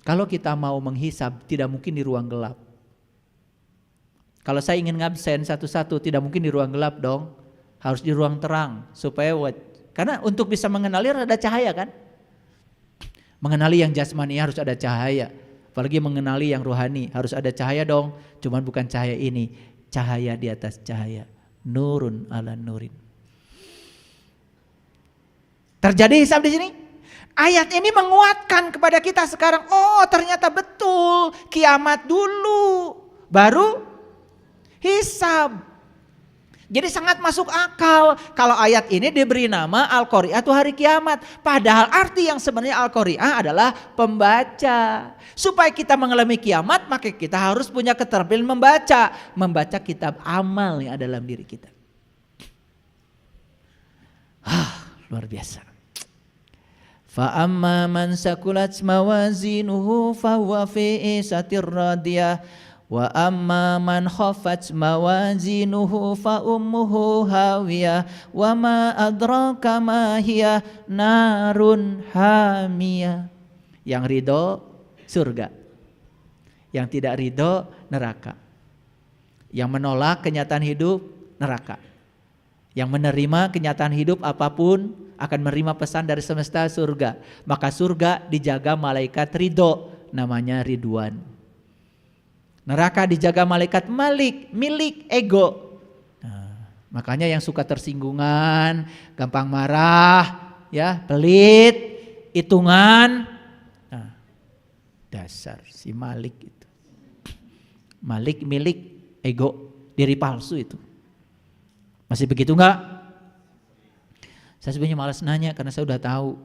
Kalau kita mau menghisab, tidak mungkin di ruang gelap. Kalau saya ingin ngabsen satu-satu, tidak mungkin di ruang gelap dong. Harus di ruang terang. Karena untuk bisa mengenali ada cahaya kan. Mengenali yang jasmani harus ada cahaya. Apalagi mengenali yang rohani harus ada cahaya dong. Cuman bukan cahaya ini. Cahaya di atas cahaya. Nurun ala nurin. Terjadi hisab di sini. Ayat ini menguatkan kepada kita sekarang. Oh, ternyata betul. Kiamat dulu. Baru hisab. Jadi sangat masuk akal kalau ayat ini diberi nama Al-Qari'ah itu hari kiamat. Padahal arti yang sebenarnya Al-Qari'ah adalah pembaca. Supaya kita mengalami kiamat maka kita harus punya keterampilan membaca. Membaca kitab amal yang ada dalam diri kita. Luar biasa. Fa amma man sakulat mawazinuhu fa huwa fi isatir radiyah wa amma man khaffat mawazinuhu fa ummuhu hawiyah wa ma adraka ma hiya narun hamiyah. Yang ridho surga, yang tidak ridho neraka. Yang menolak kenyataan hidup neraka. Yang menerima kenyataan hidup apapun akan menerima pesan dari semesta surga. Maka surga dijaga malaikat ridho, namanya Ridwan. Neraka dijaga malaikat milik ego. Nah, makanya yang suka tersinggungan, gampang marah, ya, pelit, hitungan. Nah, dasar si Malik itu. Malik milik ego, diri palsu itu. Masih begitu enggak? Saya sebenarnya malas nanya karena saya udah tahu.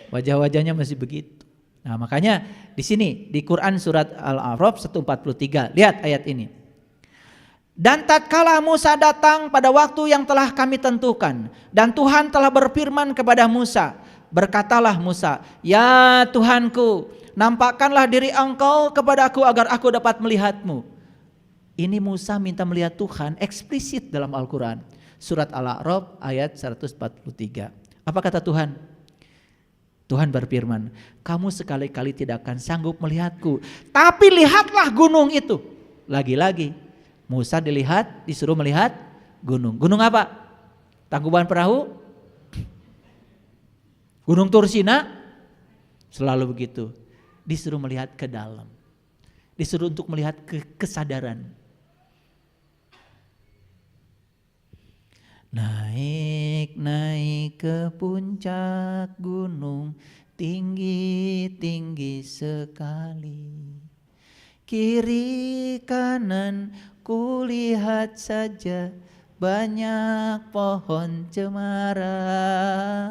Wajah-wajahnya masih begitu. Nah, makanya di sini di Quran surat Al-A'raf 143, lihat ayat ini. Dan tatkala Musa datang pada waktu yang telah kami tentukan dan Tuhan telah berfirman kepada Musa, berkatalah Musa, "Ya Tuhanku, nampakkanlah diri Engkau kepadaku agar aku dapat melihatmu." Ini Musa minta melihat Tuhan eksplisit dalam Al-Quran. Surat Al-A'raf ayat 143. Apa kata Tuhan? Tuhan berfirman, kamu sekali-kali tidak akan sanggup melihatku. Tapi lihatlah gunung itu. Lagi-lagi Musa disuruh melihat gunung. Gunung apa? Tangkuban Perahu? Gunung Tursina? Selalu begitu. Disuruh melihat ke dalam. Disuruh untuk melihat kesadaran. Naik ke puncak gunung, tinggi sekali. Kiri kanan kulihat saja banyak pohon cemara.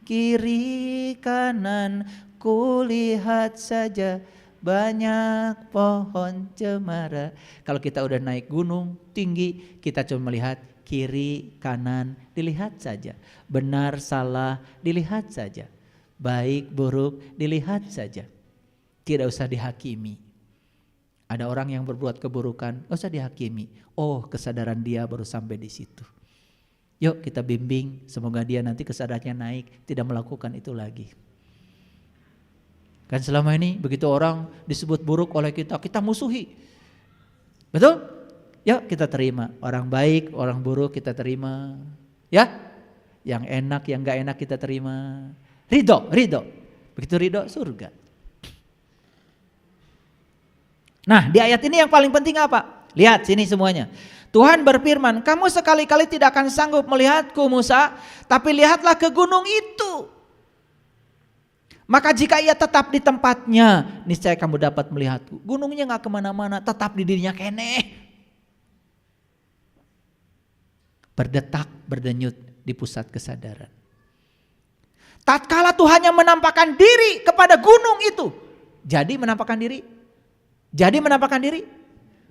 Kiri kanan kulihat saja banyak pohon cemara. Kalau kita udah naik gunung tinggi, kita cuma melihat kiri, kanan, dilihat saja. Benar, salah, dilihat saja. Baik, buruk, dilihat saja. Tidak usah dihakimi. Ada orang yang berbuat keburukan, gak usah dihakimi. Oh, kesadaran dia baru sampai di situ. Yuk kita bimbing, semoga dia nanti kesadarannya naik, tidak melakukan itu lagi. Kan selama ini begitu orang disebut buruk oleh kita, kita musuhi. Betul? Ya kita terima, orang baik, orang buruk kita terima, ya, yang enak, yang gak enak kita terima, ridho, begitu ridho surga. Nah di ayat ini yang paling penting apa? Lihat sini semuanya, Tuhan berfirman, kamu sekali-kali tidak akan sanggup melihatku Musa, tapi lihatlah ke gunung itu. Maka jika ia tetap di tempatnya, niscaya kamu dapat melihatku. Gunungnya gak kemana-mana, tetap di dirinya keneh. Berdetak, berdenyut di pusat kesadaran. Tatkala Tuhan yang menampakkan diri kepada gunung itu. Jadi menampakkan diri.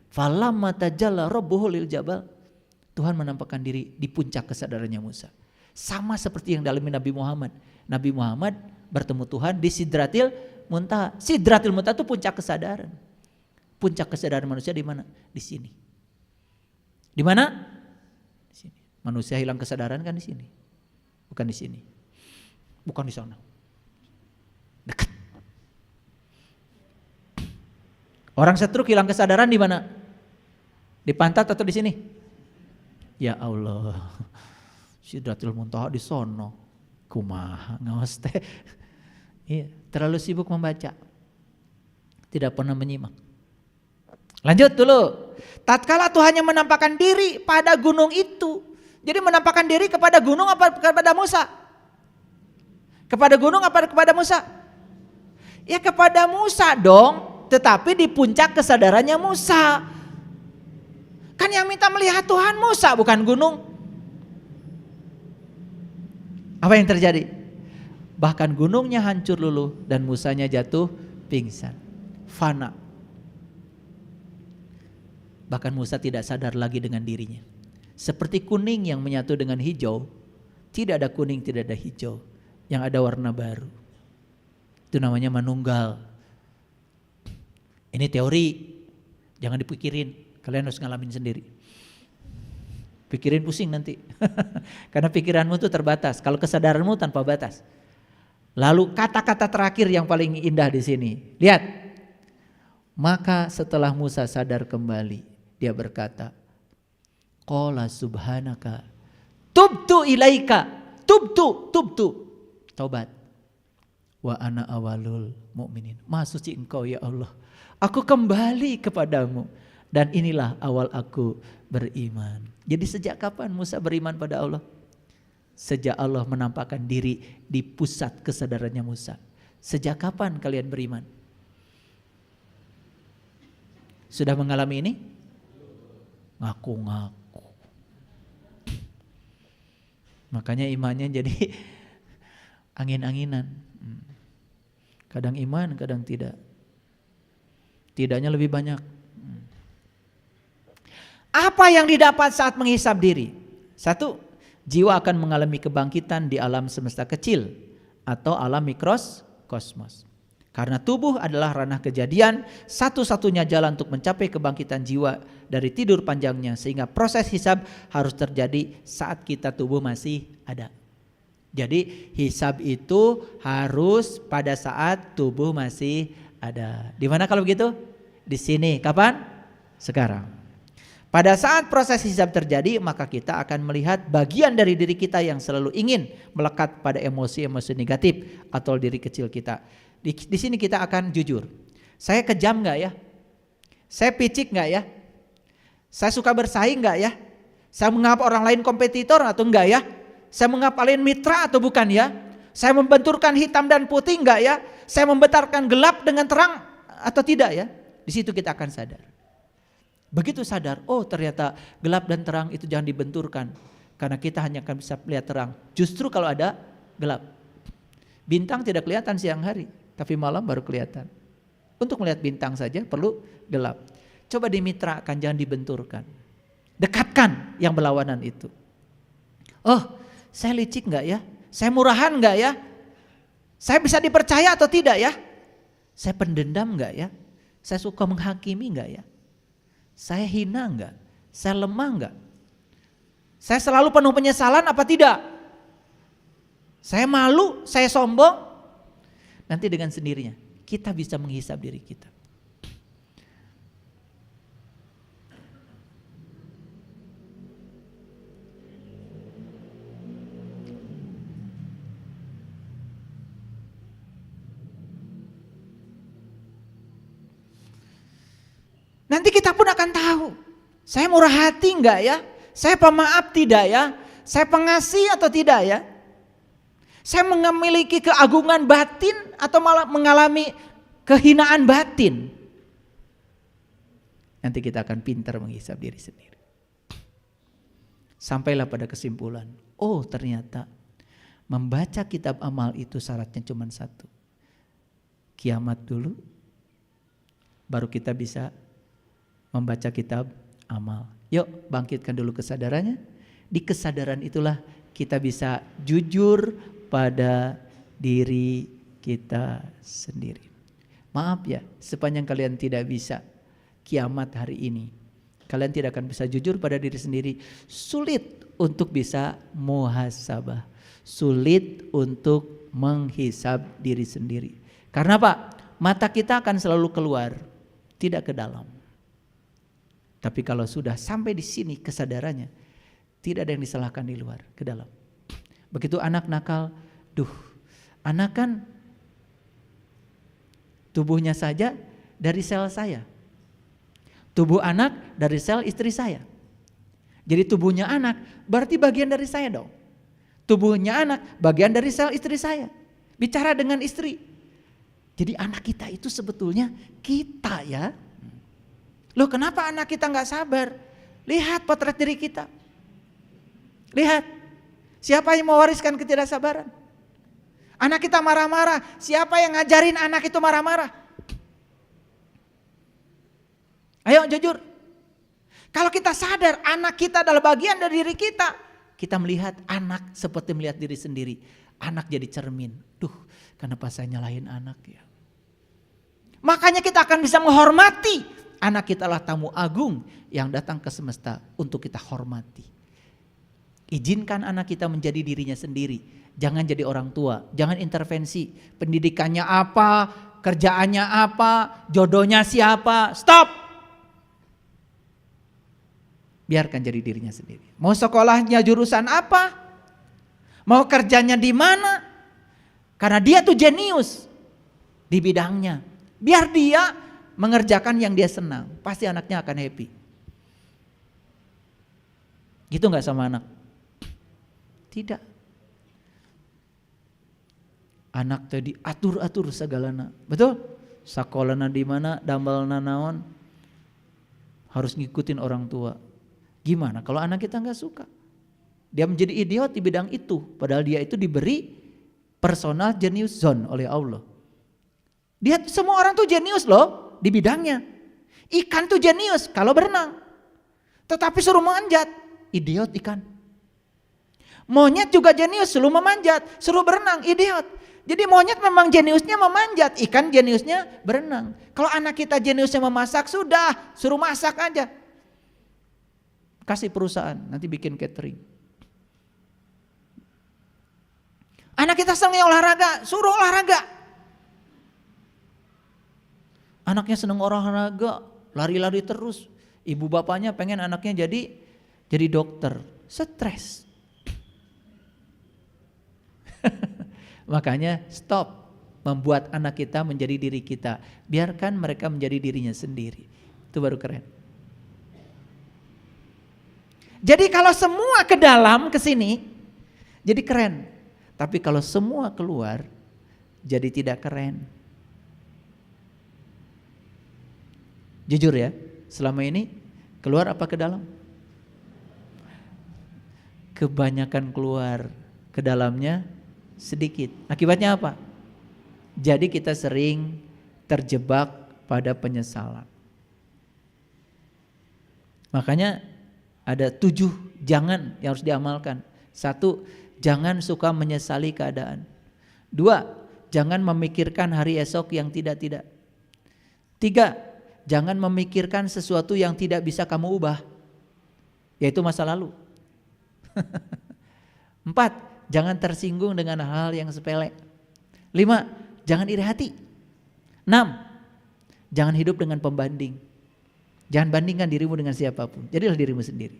Falamma tajalla rabbuhu lil jabal. Tuhan menampakkan diri di puncak kesadarannya Musa. Sama seperti yang dialami Nabi Muhammad. Nabi Muhammad bertemu Tuhan di Sidratil Muntaha. Sidratil Muntaha itu puncak kesadaran. Puncak kesadaran manusia di mana? Di sini. Di mana? Manusia hilang kesadaran kan di sini, bukan di sini, bukan di sana. Orang stroke hilang kesadaran di mana? Di pantat atau di sini? Ya Allah. Sidratul Muntaha di sono. Kumaha ngaos teh. Iya, terlalu sibuk membaca. Tidak pernah menyimak. Lanjut dulu. Tatkala Tuhan yang menampakkan diri pada gunung itu. Jadi menampakkan diri kepada gunung apa kepada Musa? Kepada gunung apa kepada Musa? Ya kepada Musa dong. Tetapi di puncak kesadarannya Musa. Kan yang minta melihat Tuhan Musa bukan gunung. Apa yang terjadi? Bahkan gunungnya hancur luluh dan Musanya jatuh pingsan. Fana. Bahkan Musa tidak sadar lagi dengan dirinya. Seperti kuning yang menyatu dengan hijau. Tidak ada kuning, tidak ada hijau. Yang ada warna baru. Itu namanya manunggal. Ini teori, jangan dipikirin, kalian harus ngalamin sendiri. Pikirin pusing nanti, karena pikiranmu itu terbatas, kalau kesadaranmu tanpa batas. Lalu kata-kata terakhir yang paling indah di sini, lihat. Maka setelah Musa sadar kembali, dia berkata, Qala subhanaka, tubtu ilaika, tubtu, taubat. Wa ana awalul mu'minin, maha suci engkau ya Allah. Aku kembali kepadamu dan inilah awal aku beriman. Jadi sejak kapan Musa beriman pada Allah? Sejak Allah menampakkan diri di pusat kesadarannya Musa. Sejak kapan kalian beriman? Sudah mengalami ini? Ngaku-ngaku. Makanya imannya jadi angin-anginan. Kadang iman, kadang tidak. Tidaknya lebih banyak. Apa yang didapat saat menghisap diri? Satu, jiwa akan mengalami kebangkitan di alam semesta kecil atau alam mikrokosmos. Karena tubuh adalah ranah kejadian, satu-satunya jalan untuk mencapai kebangkitan jiwa dari tidur panjangnya, sehingga proses hisab harus terjadi saat kita tubuh masih ada. Jadi hisab itu harus pada saat tubuh masih ada. Di mana kalau begitu? Di sini. Kapan? Sekarang. Pada saat proses hisab terjadi, maka kita akan melihat bagian dari diri kita yang selalu ingin melekat pada emosi-emosi negatif atau diri kecil kita. Di sini kita akan jujur. Saya kejam nggak ya? Saya picik nggak ya? Saya suka bersaing nggak ya? Saya menganggap orang lain kompetitor atau enggak ya? Saya menganggap kalian mitra atau bukan ya? Saya membenturkan hitam dan putih enggak ya? Saya membentarkan gelap dengan terang atau tidak ya? Di situ kita akan sadar. Begitu sadar, oh ternyata gelap dan terang itu jangan dibenturkan. Karena kita hanya akan bisa melihat terang. Justru kalau ada gelap. Bintang tidak kelihatan siang hari, tapi malam baru kelihatan. Untuk melihat bintang saja perlu gelap. Coba dimitrakan, jangan dibenturkan. Dekatkan yang berlawanan itu. Oh, saya licik enggak ya? Saya murahan enggak ya? Saya bisa dipercaya atau tidak ya? Saya pendendam enggak ya? Saya suka menghakimi enggak ya? Saya hina enggak? Saya lemah enggak? Saya selalu penuh penyesalan apa tidak? Saya malu, saya sombong? Nanti dengan sendirinya kita bisa menghisap diri kita. Nanti kita pun akan tahu, saya murah hati enggak ya? Saya pemaaf tidak ya? Saya pengasih atau tidak ya? Saya memiliki keagungan batin atau malah mengalami kehinaan batin? Nanti kita akan pintar menghisap diri sendiri. Sampailah pada kesimpulan, oh ternyata membaca kitab amal itu syaratnya cuma satu. Kiamat dulu, baru kita bisa membaca kitab amal. Yuk bangkitkan dulu kesadarannya. Di kesadaran itulah kita bisa jujur pada diri kita sendiri. Maaf ya, sepanjang kalian tidak bisa kiamat hari ini, kalian tidak akan bisa jujur pada diri sendiri. Sulit untuk bisa muhasabah, sulit untuk menghisab diri sendiri. Karena apa? Mata kita akan selalu keluar. tidak ke dalam. Tapi kalau sudah sampai di sini kesadarannya, tidak ada yang disalahkan di luar, ke dalam. Begitu anak nakal, anak kan tubuhnya saja dari sel saya. Tubuh anak dari sel istri saya. Jadi tubuhnya anak berarti bagian dari saya dong. Tubuhnya anak bagian dari sel istri saya. Bicara dengan istri. Jadi anak kita itu sebetulnya kita ya. Loh kenapa anak kita gak sabar? Lihat potret diri kita. Lihat. Siapa yang mewariskan ketidaksabaran? Anak kita marah-marah. Siapa yang ngajarin anak itu marah-marah? Ayo jujur. Kalau kita sadar anak kita adalah bagian dari diri kita. Kita melihat anak seperti melihat diri sendiri. Anak jadi cermin. Kenapa saya nyalahin anak ya? Makanya kita akan bisa menghormati. Anak kita adalah tamu agung yang datang ke semesta untuk kita hormati. Izinkan anak kita menjadi dirinya sendiri. Jangan jadi orang tua, jangan intervensi. Pendidikannya apa, kerjaannya apa, jodohnya siapa, stop. Biarkan jadi dirinya sendiri. Mau sekolahnya jurusan apa, mau kerjanya di mana, karena dia tuh jenius di bidangnya. Biar dia mengerjakan yang dia senang, pasti anaknya akan happy. Gitu gak sama anak? Tidak. Anak tadi atur-atur segalana, betul? Sakolana di mana, dambalna naon, harus ngikutin orang tua. Gimana kalau anak kita gak suka? Dia menjadi idiot di bidang itu, padahal dia itu diberi personal genius zone oleh Allah. Dia semua orang tuh jenius loh di bidangnya. Ikan tuh jenius kalau berenang. Tetapi suruh manjat, idiot ikan. Monyet juga jenius, suruh memanjat, suruh berenang, idiot. Jadi monyet memang jeniusnya memanjat, ikan jeniusnya berenang. Kalau anak kita jeniusnya memasak, sudah suruh masak aja. Kasih perusahaan, nanti bikin catering. Anak kita senang olahraga, suruh olahraga. Anaknya senang olahraga, lari-lari terus. Ibu bapaknya pengen anaknya jadi dokter, stres. Makanya stop membuat anak kita menjadi diri kita. Biarkan mereka menjadi dirinya sendiri. Itu baru keren. Jadi kalau semua ke dalam ke sini jadi keren. Tapi kalau semua keluar jadi tidak keren. Jujur ya, selama ini keluar apa ke dalam? Kebanyakan keluar, ke dalamnya sedikit. Akibatnya apa? Jadi kita sering terjebak pada penyesalan. Makanya ada 7 jangan yang harus diamalkan. 1, jangan suka menyesali keadaan. 2, jangan memikirkan hari esok yang tidak-tidak. 3, jangan memikirkan sesuatu yang tidak bisa kamu ubah, yaitu masa lalu. 4, jangan tersinggung dengan hal yang sepele. 5, jangan iri hati. 6, jangan hidup dengan pembanding. Jangan bandingkan dirimu dengan siapapun, jadilah dirimu sendiri.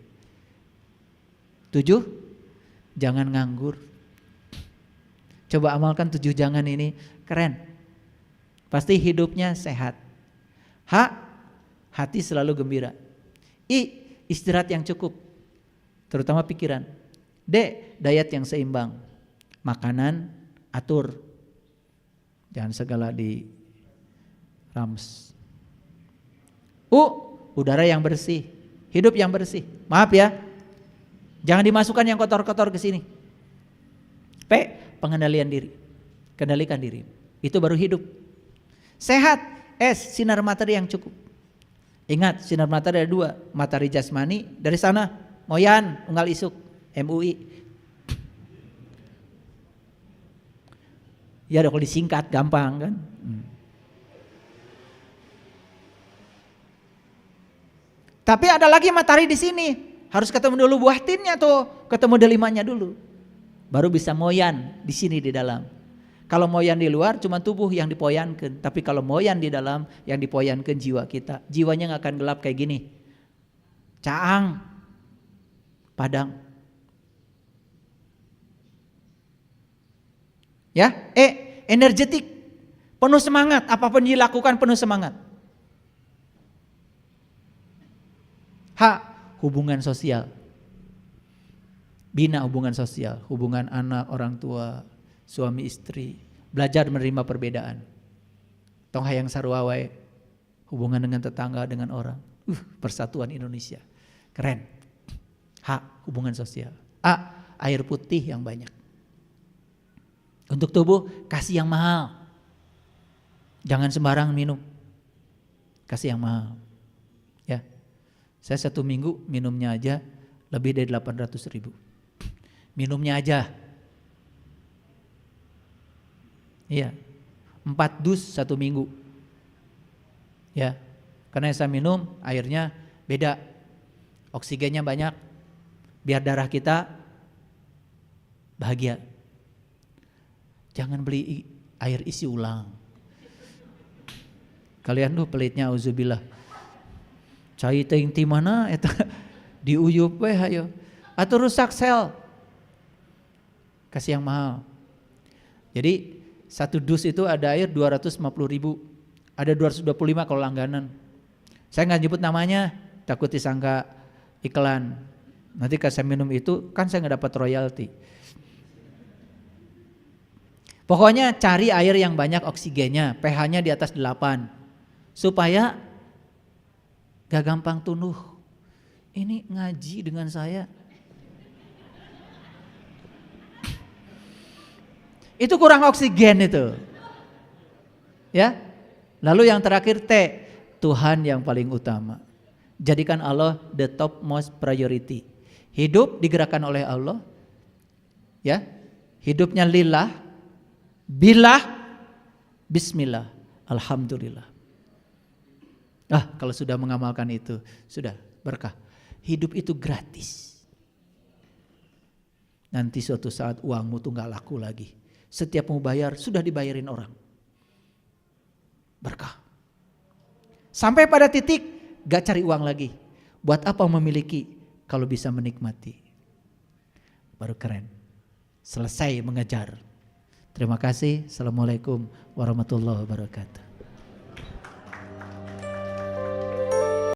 7, jangan nganggur. Coba amalkan 7 jangan ini, keren. Pasti hidupnya sehat. H, hati selalu gembira. I, istirahat yang cukup, terutama pikiran. D, diet yang seimbang. Makanan atur, jangan segala di rams. U, udara yang bersih, hidup yang bersih. Maaf ya, jangan dimasukkan yang kotor-kotor ke sini. P, pengendalian diri, kendalikan diri. Itu baru hidup. Sehat. S, sinar matahari yang cukup. Ingat, sinar matahari ada 2, matahari jasmani dari sana, Moyan, Unggal Isuk, MUI. Ya kalau disingkat gampang kan. Tapi ada lagi matahari di sini, harus ketemu dulu buah tinnya tuh, ketemu delimanya dulu. Baru bisa Moyan di sini di dalam. Kalau moyan di luar cuma tubuh yang dipoyankan, tapi kalau moyan di dalam yang dipoyankan jiwa kita. Jiwanya nggak akan gelap kayak gini. Caang, padang. Ya, energetik, penuh semangat, apapun dilakukan penuh semangat. Hubungan sosial. Bina hubungan sosial, hubungan anak, orang tua, suami istri, belajar menerima perbedaan. Tong hayang sarua wae, hubungan dengan tetangga, dengan orang. Persatuan Indonesia. Keren. Hubungan sosial. Air putih yang banyak. Untuk tubuh, kasih yang mahal. Jangan sembarang minum. Kasih yang mahal. Ya. Saya 1 minggu minumnya aja lebih dari 800.000. Minumnya aja. Iya. 4 dus 1 minggu. Ya. Karena saya minum airnya beda. Oksigennya banyak. Biar darah kita bahagia. Jangan beli air isi ulang. Kalian tuh pelitnya auzubillah. Cai ting ti mana eta diuyup we hayo. Atau rusak sel. Kasih yang mahal. Jadi 1 dus itu ada air 250.000. Ada 225 kalau langganan. Saya nggak nyebut namanya, takut disangka iklan. Nanti kalau saya minum itu kan saya nggak dapat royalti. Pokoknya cari air yang banyak oksigennya, pH-nya di atas 8 supaya gak gampang tunuh. Ini ngaji dengan saya. Itu kurang oksigen itu. Ya. Lalu yang terakhir T, Tuhan yang paling utama. Jadikan Allah the topmost priority. Hidup digerakkan oleh Allah. Ya. Hidupnya lillah, billah, bismillah, alhamdulillah. Kalau sudah mengamalkan itu, sudah berkah. Hidup itu gratis. Nanti suatu saat uangmu tuh gak laku lagi. Setiap mau bayar, sudah dibayarin orang. Berkah. Sampai pada titik gak cari uang lagi. Buat apa memiliki kalau bisa menikmati? Baru keren. Selesai mengejar. Terima kasih. Assalamualaikum warahmatullahi wabarakatuh.